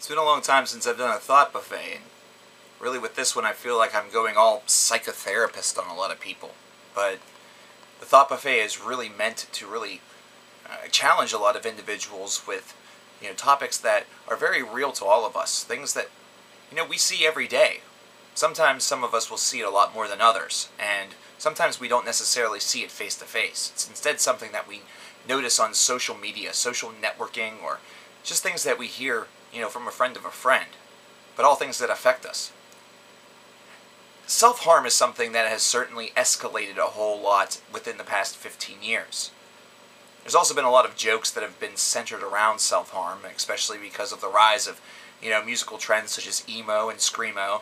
been a long time since I've done a thought buffet, and really with this one I feel like I'm going all psychotherapist on a lot of people. But the thought buffet is really meant to really challenge a lot of individuals with topics that are very real to all of us, things that we see every day. Sometimes some of us will see it a lot more than others, and sometimes we don't necessarily see it face to face. It's instead something that we notice on social media, social networking, or just things that we hear from a friend of a friend, but all things that affect us. Self-harm is something that has certainly escalated a whole lot within the past 15 years. There's also been a lot of jokes that have been centered around self-harm, especially because of the rise of musical trends such as emo and screamo,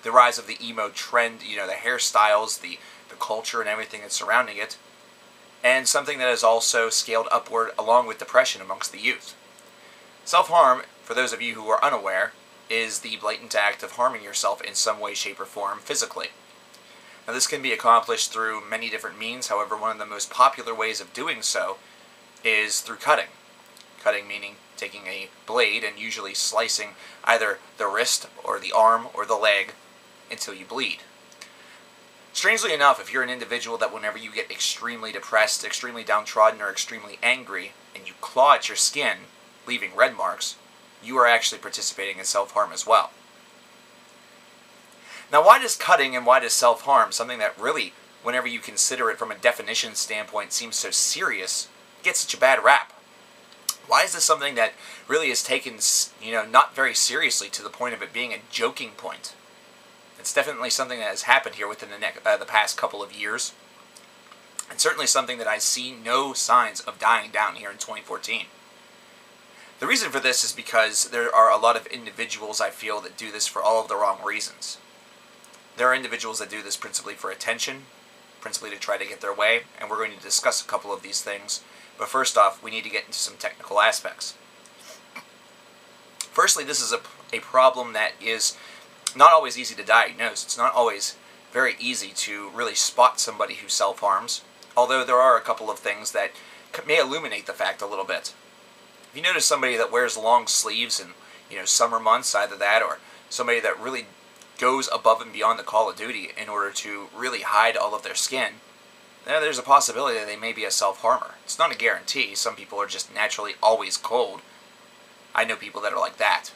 the rise of the emo trend, the hairstyles, the culture and everything that's surrounding it, and something that has also scaled upward along with depression amongst the youth. Self-harm, for those of you who are unaware, is the blatant act of harming yourself in some way, shape, or form physically. Now, this can be accomplished through many different means. However, one of the most popular ways of doing so is through cutting. Cutting meaning taking a blade and usually slicing either the wrist or the arm or the leg until you bleed. Strangely enough, if you're an individual that whenever you get extremely depressed, extremely downtrodden, or extremely angry, and you claw at your skin, leaving red marks, you are actually participating in self-harm as well. Now, why does cutting and why does self-harm, something that really, whenever you consider it from a definition standpoint, seems so serious, get such a bad rap? Why is this something that really is taken, not very seriously to the point of it being a joking point? It's definitely something that has happened here within the past couple of years, and certainly something that I see no signs of dying down here in 2014. The reason for this is because there are a lot of individuals, I feel, that do this for all of the wrong reasons. There are individuals that do this principally for attention, principally to try to get their way, and we're going to discuss a couple of these things. But first off, we need to get into some technical aspects. Firstly, this is a problem that is not always easy to diagnose. It's not always very easy to really spot somebody who self-harms, although there are a couple of things that may illuminate the fact a little bit. If you notice somebody that wears long sleeves in summer months, either that or somebody that really goes above and beyond the call of duty in order to really hide all of their skin, then there's a possibility that they may be a self-harmer. It's not a guarantee. Some people are just naturally always cold. I know people that are like that.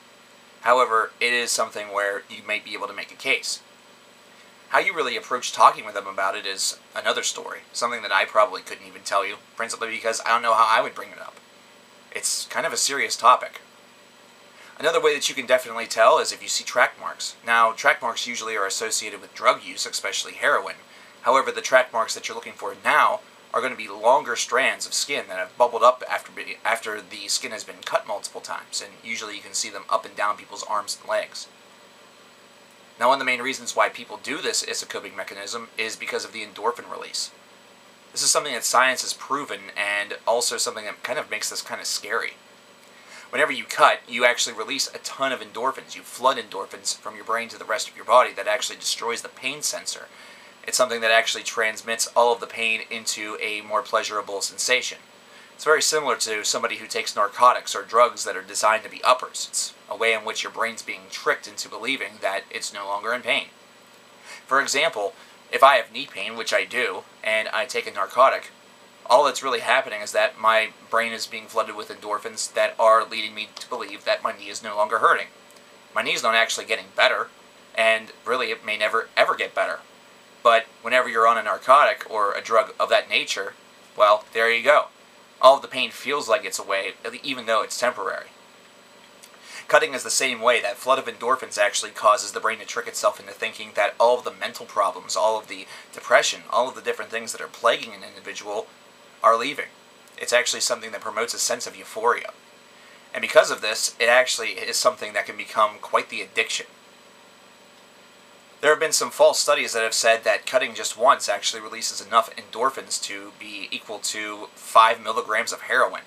However, it is something where you might be able to make a case. How you really approach talking with them about it is another story, something that I probably couldn't even tell you, principally because I don't know how I would bring it up. It's kind of a serious topic. Another way that you can definitely tell is if you see track marks. Now, track marks usually are associated with drug use, especially heroin. However, the track marks that you're looking for now are going to be longer strands of skin that have bubbled up after the skin has been cut multiple times, and usually you can see them up and down people's arms and legs. Now, one of the main reasons why people do this as a coping mechanism is because of the endorphin release. This is something that science has proven, and also something that kind of makes this kind of scary. Whenever you cut, you actually release a ton of endorphins. You flood endorphins from your brain to the rest of your body that actually destroys the pain sensor. It's something that actually transmits all of the pain into a more pleasurable sensation. It's very similar to somebody who takes narcotics or drugs that are designed to be uppers. It's a way in which your brain's being tricked into believing that it's no longer in pain. For example, if I have knee pain, which I do, and I take a narcotic, all that's really happening is that my brain is being flooded with endorphins that are leading me to believe that my knee is no longer hurting. My knee's not actually getting better, and really it may never ever get better. But whenever you're on a narcotic or a drug of that nature, well, there you go. All of the pain feels like it's away, even though it's temporary. Cutting is the same way. That flood of endorphins actually causes the brain to trick itself into thinking that all of the mental problems, all of the depression, all of the different things that are plaguing an individual are leaving. It's actually something that promotes a sense of euphoria. And because of this, it actually is something that can become quite the addiction. There have been some false studies that have said that cutting just once actually releases enough endorphins to be equal to 5 milligrams of heroin.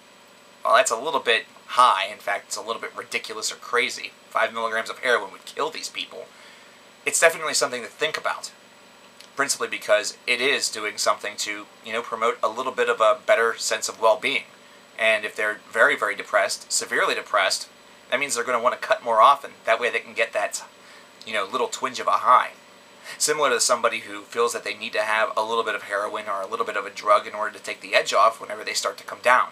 Well, that's a little bit high. In fact, it's a little bit ridiculous or crazy. 5 milligrams of heroin would kill these people. It's definitely something to think about. Principally because it is doing something to, promote a little bit of a better sense of well-being. And if they're very, very depressed, severely depressed, That means they're going to want to cut more often. That way they can get that, little twinge of a high. Similar to somebody who feels that they need to have a little bit of heroin or a little bit of a drug in order to take the edge off whenever they start to come down.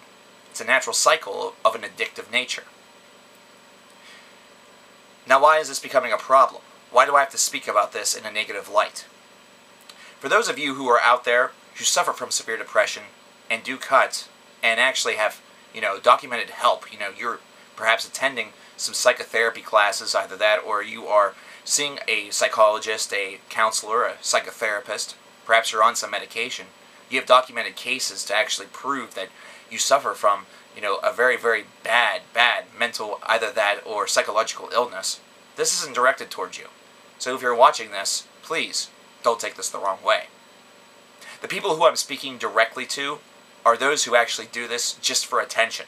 It's a natural cycle of an addictive nature. Now, why is this becoming a problem? Why do I have to speak about this in a negative light? For those of you who are out there who suffer from severe depression and do cut and actually have, documented help, you're perhaps attending some psychotherapy classes, either that or you are seeing a psychologist, a counselor, a psychotherapist, perhaps you're on some medication. You have documented cases to actually prove that you suffer from, a very, very bad mental, either that or psychological illness. This isn't directed towards you. So if you're watching this, please don't take this the wrong way. The people who I'm speaking directly to are those who actually do this just for attention.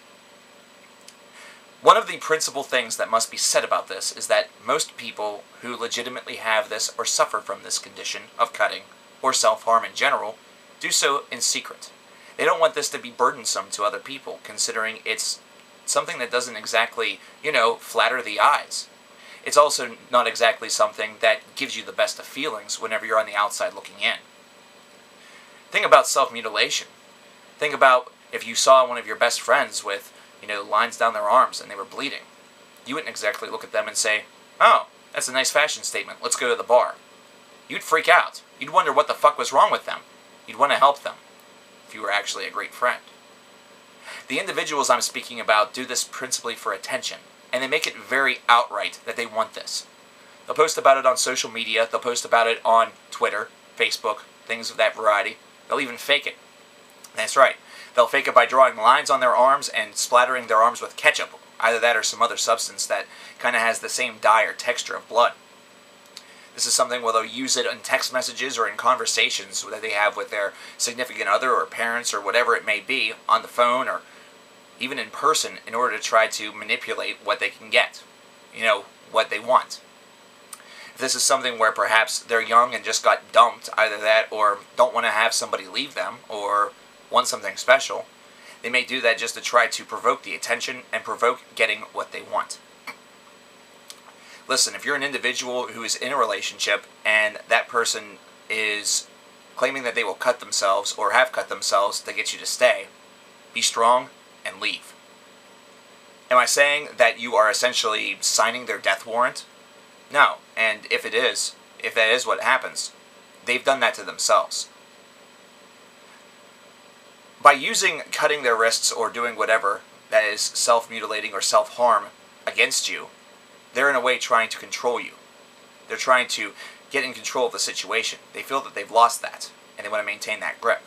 One of the principal things that must be said about this is that most people who legitimately have this or suffer from this condition of cutting or self-harm in general do so in secret. They don't want this to be burdensome to other people, considering it's something that doesn't exactly, flatter the eyes. It's also not exactly something that gives you the best of feelings whenever you're on the outside looking in. Think about self-mutilation. Think about if you saw one of your best friends with, lines down their arms and they were bleeding. You wouldn't exactly look at them and say, "Oh, that's a nice fashion statement. Let's go to the bar." You'd freak out. You'd wonder what the fuck was wrong with them. You'd want to help them if you were actually a great friend. The individuals I'm speaking about do this principally for attention, and they make it very outright that they want this. They'll post about it on social media, they'll post about it on Twitter, Facebook, things of that variety. They'll even fake it. That's right. They'll fake it by drawing lines on their arms and splattering their arms with ketchup, either that or some other substance that kind of has the same dye or texture of blood. This is something where they'll use it in text messages or in conversations that they have with their significant other or parents or whatever it may be, on the phone or even in person, in order to try to manipulate what they can get, what they want. If this is something where perhaps they're young and just got dumped, either that or don't want to have somebody leave them or want something special, they may do that just to try to provoke the attention and provoke getting what they want. Listen, if you're an individual who is in a relationship and that person is claiming that they will cut themselves or have cut themselves to get you to stay, be strong and leave. Am I saying that you are essentially signing their death warrant? No, and if that is what happens, they've done that to themselves. By using cutting their wrists or doing whatever that is self-mutilating or self-harm against you, they're in a way trying to control you. They're trying to get in control of the situation. They feel that they've lost that, and they want to maintain that grip.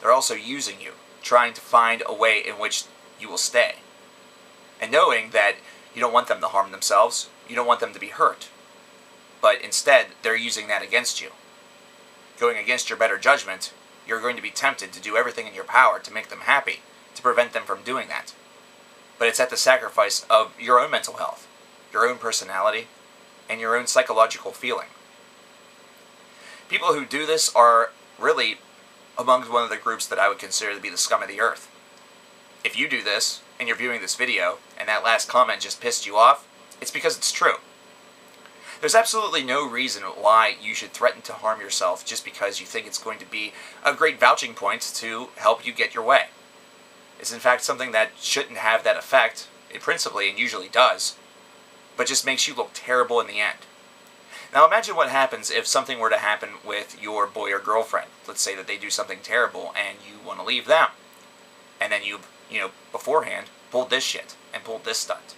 They're also using you, trying to find a way in which you will stay. And knowing that you don't want them to harm themselves, you don't want them to be hurt, but instead they're using that against you. Going against your better judgment, you're going to be tempted to do everything in your power to make them happy, to prevent them from doing that. But it's at the sacrifice of your own mental health, your own personality, and your own psychological feeling. People who do this are really among one of the groups that I would consider to be the scum of the earth. If you do this, and you're viewing this video, and that last comment just pissed you off, it's because it's true. There's absolutely no reason why you should threaten to harm yourself just because you think it's going to be a great vouching point to help you get your way. It's in fact something that shouldn't have that effect, it principally and usually does, but just makes you look terrible in the end. Now imagine what happens if something were to happen with your boy or girlfriend. Let's say that they do something terrible and you want to leave them. And then you beforehand, pulled this shit and pulled this stunt.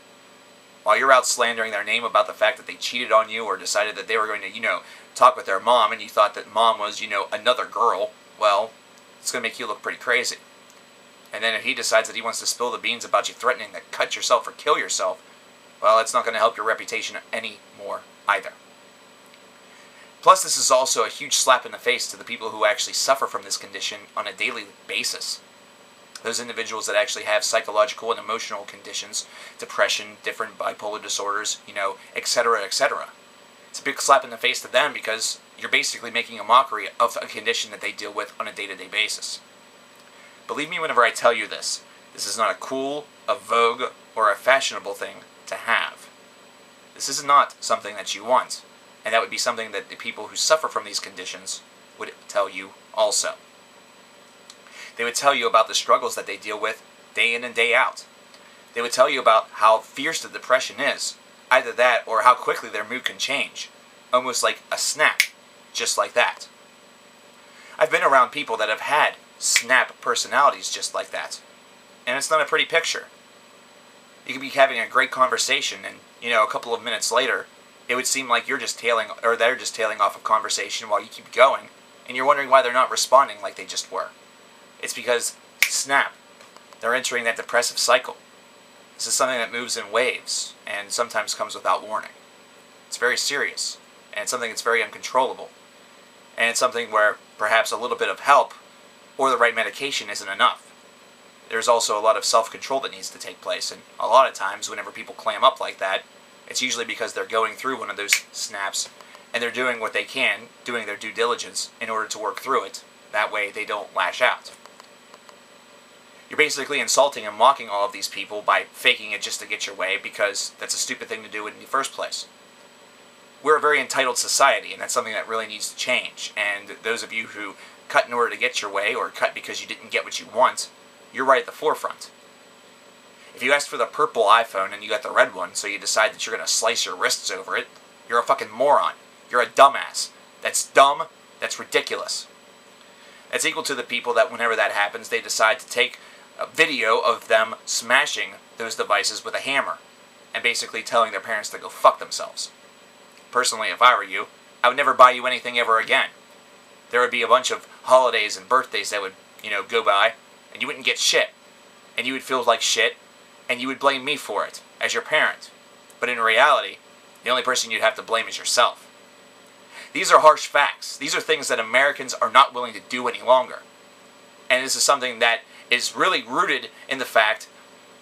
While you're out slandering their name about the fact that they cheated on you or decided that they were going to, talk with their mom and you thought that mom was, another girl, well, it's going to make you look pretty crazy. And then if he decides that he wants to spill the beans about you threatening to cut yourself or kill yourself, well, it's not going to help your reputation anymore either. Plus, this is also a huge slap in the face to the people who actually suffer from this condition on a daily basis. Those individuals that actually have psychological and emotional conditions, depression, different bipolar disorders, etc., etc. It's a big slap in the face to them because you're basically making a mockery of a condition that they deal with on a day-to-day basis. Believe me whenever I tell you this. This is not a cool, a vogue, or a fashionable thing to have. This is not something that you want, and that would be something that the people who suffer from these conditions would tell you also. They would tell you about the struggles that they deal with day in and day out. They would tell you about how fierce the depression is, either that or how quickly their mood can change, almost like a snap, just like that. I've been around people that have had snap personalities just like that, and it's not a pretty picture. You could be having a great conversation, and a couple of minutes later, it would seem like they're just tailing off of conversation while you keep going, and you're wondering why they're not responding like they just were. It's because, snap, they're entering that depressive cycle. This is something that moves in waves, and sometimes comes without warning. It's very serious, and it's something that's very uncontrollable, and it's something where perhaps a little bit of help or the right medication isn't enough. There's also a lot of self-control that needs to take place, and a lot of times whenever people clam up like that, it's usually because they're going through one of those snaps, and they're doing what they can, doing their due diligence in order to work through it. That way they don't lash out. You're basically insulting and mocking all of these people by faking it just to get your way, because that's a stupid thing to do in the first place. We're a very entitled society, and that's something that really needs to change. And those of you who cut in order to get your way, or cut because you didn't get what you want, you're right at the forefront. If you asked for the purple iPhone and you got the red one, so you decide that you're going to slice your wrists over it, you're a fucking moron. You're a dumbass. That's dumb. That's ridiculous. It's equal to the people that whenever that happens, they decide to take a video of them smashing those devices with a hammer and basically telling their parents to go fuck themselves. Personally, if I were you, I would never buy you anything ever again. There would be a bunch of holidays and birthdays that would, go by, and you wouldn't get shit. And you would feel like shit, and you would blame me for it, as your parent. But in reality, the only person you'd have to blame is yourself. These are harsh facts. These are things that Americans are not willing to do any longer. And this is something that is really rooted in the fact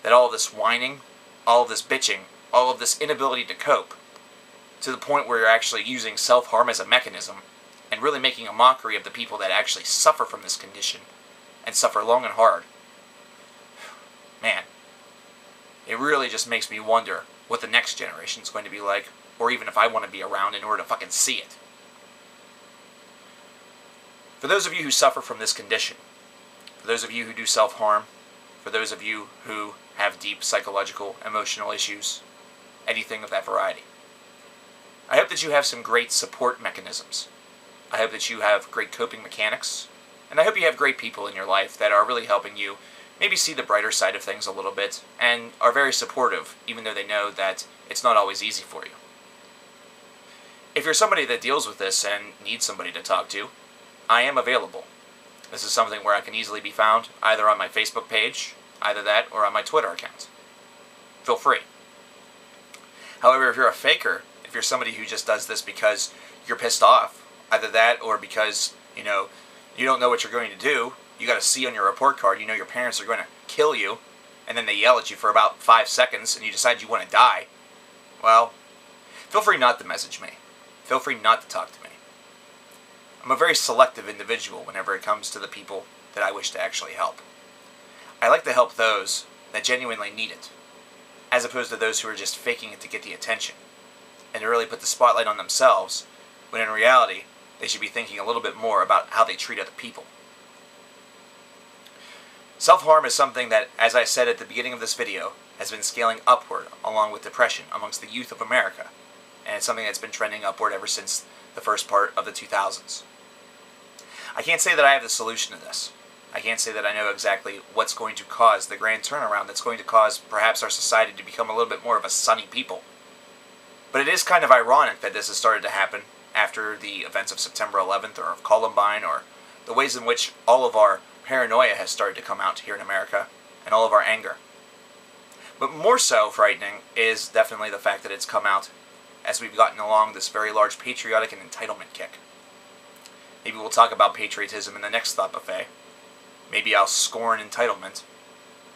that all of this whining, all of this bitching, all of this inability to cope, to the point where you're actually using self-harm as a mechanism, and really making a mockery of the people that actually suffer from this condition, and suffer long and hard. Man, it really just makes me wonder what the next generation is going to be like, or even if I want to be around in order to fucking see it. For those of you who suffer from this condition, for those of you who do self-harm, for those of you who have deep psychological, emotional issues, anything of that variety, I hope that you have some great support mechanisms. I hope that you have great coping mechanics, and I hope you have great people in your life that are really helping you maybe see the brighter side of things a little bit, and are very supportive, even though they know that it's not always easy for you. If you're somebody that deals with this and needs somebody to talk to, I am available. This is something where I can easily be found either on my Facebook page, either that, or on my Twitter account. Feel free. However, if you're a faker, if you're somebody who just does this because you're pissed off, either that or because, you don't know what you're going to do, you got a C on your report card, your parents are going to kill you, and then they yell at you for about 5 seconds, and you decide you want to die, well, feel free not to message me. Feel free not to talk to me. I'm a very selective individual whenever it comes to the people that I wish to actually help. I like to help those that genuinely need it, as opposed to those who are just faking it to get the attention, and to really put the spotlight on themselves, when in reality, they should be thinking a little bit more about how they treat other people. Self-harm is something that, as I said at the beginning of this video, has been scaling upward along with depression amongst the youth of America, and it's something that's been trending upward ever since the first part of the 2000s. I can't say that I have the solution to this. I can't say that I know exactly what's going to cause the grand turnaround that's going to cause perhaps our society to become a little bit more of a sunny people. But it is kind of ironic that this has started to happen after the events of September 11th or of Columbine, or the ways in which all of our paranoia has started to come out here in America, and all of our anger. But more so frightening is definitely the fact that it's come out as we've gotten along this very large patriotic and entitlement kick. Maybe we'll talk about patriotism in the next Thought Buffet. Maybe I'll scorn entitlement.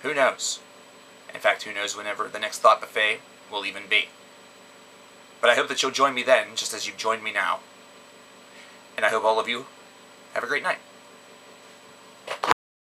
Who knows? In fact, who knows whenever the next Thought Buffet will even be. But I hope that you'll join me then, just as you've joined me now. And I hope all of you have a great night.